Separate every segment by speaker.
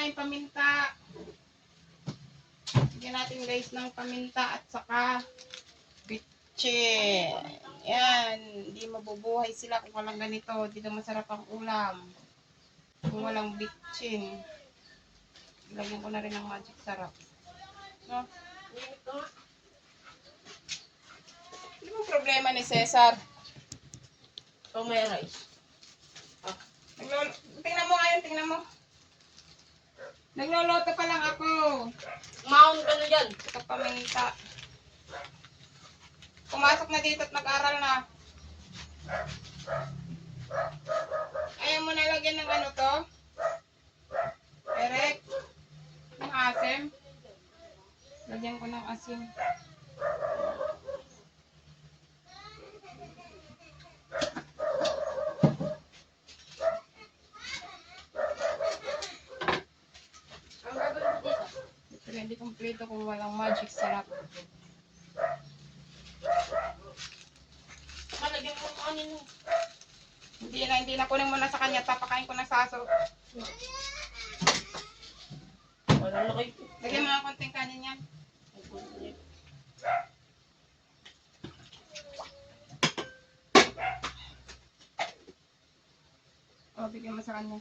Speaker 1: natin paminta. Lagyan natin guys ng paminta at saka bitchin. Yan. Hindi mabubuhay sila kung walang ganito. Hindi na masarap ang ulam. Kung walang bitchin. Lagyan ko na rin ng magic sarap. No? Ano bang problema ni Cesar?
Speaker 2: Oh, may rice.
Speaker 1: Tingnan mo ngayon, tingnan mo. Nagloloto pa lang ako.
Speaker 2: Maon ka na dyan.
Speaker 1: Ito paminta. Pumasok na dito at nag-aral na. Ayaw mo na lagyan ng ano to? Erek? Ng asim? Lagyan ko ng asim. Hindi kompleto kung walang magic sarap.
Speaker 2: Malagyan mo kanin mo.
Speaker 1: Hindi na kunin mo na sa kanya. Papakain ko na sa aso.
Speaker 2: Wala na kayo.
Speaker 1: Lagyan mo ng konting kanin yan. O, bigyan mo sa kanya.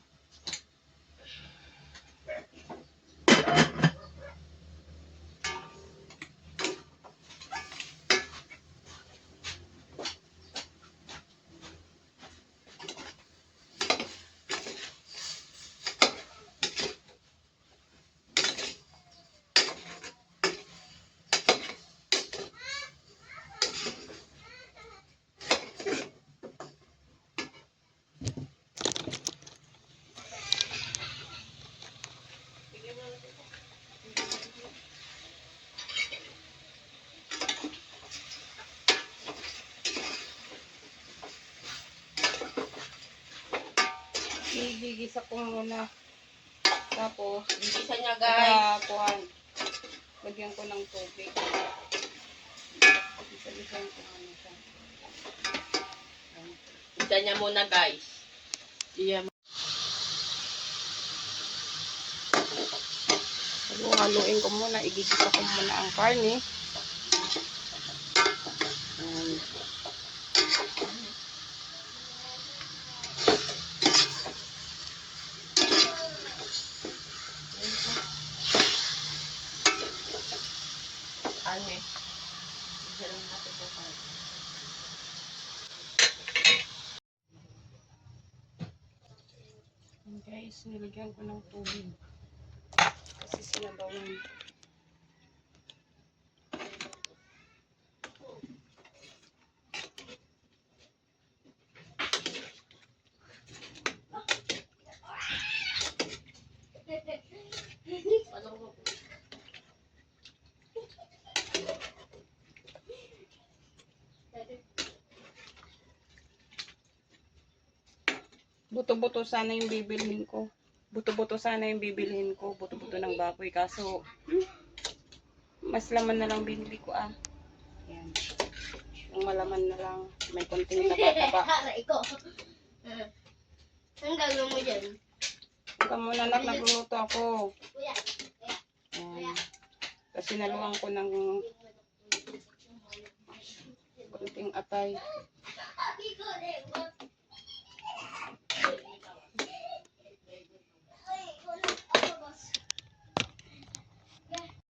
Speaker 1: Igigisa ko muna. Tapos,
Speaker 2: Gigisa niya guys.
Speaker 1: Lagyan ko ng tubig. Gisa-gisahin ko muna siya.
Speaker 2: Gigisa niya muna guys. Iya.
Speaker 1: Haluin ko muna. Igigisa ko muna ang karne. Guys, nilagyan ko ng tubig. Kasi sinabaw yun. Buto-buto sana yung bibilhin ko. Buto-buto sana yung bibilhin ko. Buto-buto ng baboy. Kaso, mas laman na lang binili ko ah. Yan. Yung malaman na lang. May konting taba-taba.
Speaker 3: Ang gagawin mo dyan?
Speaker 1: Huwag muna anak, nagluluto ako. Yan. Kasi naluhan ko ng konting atay.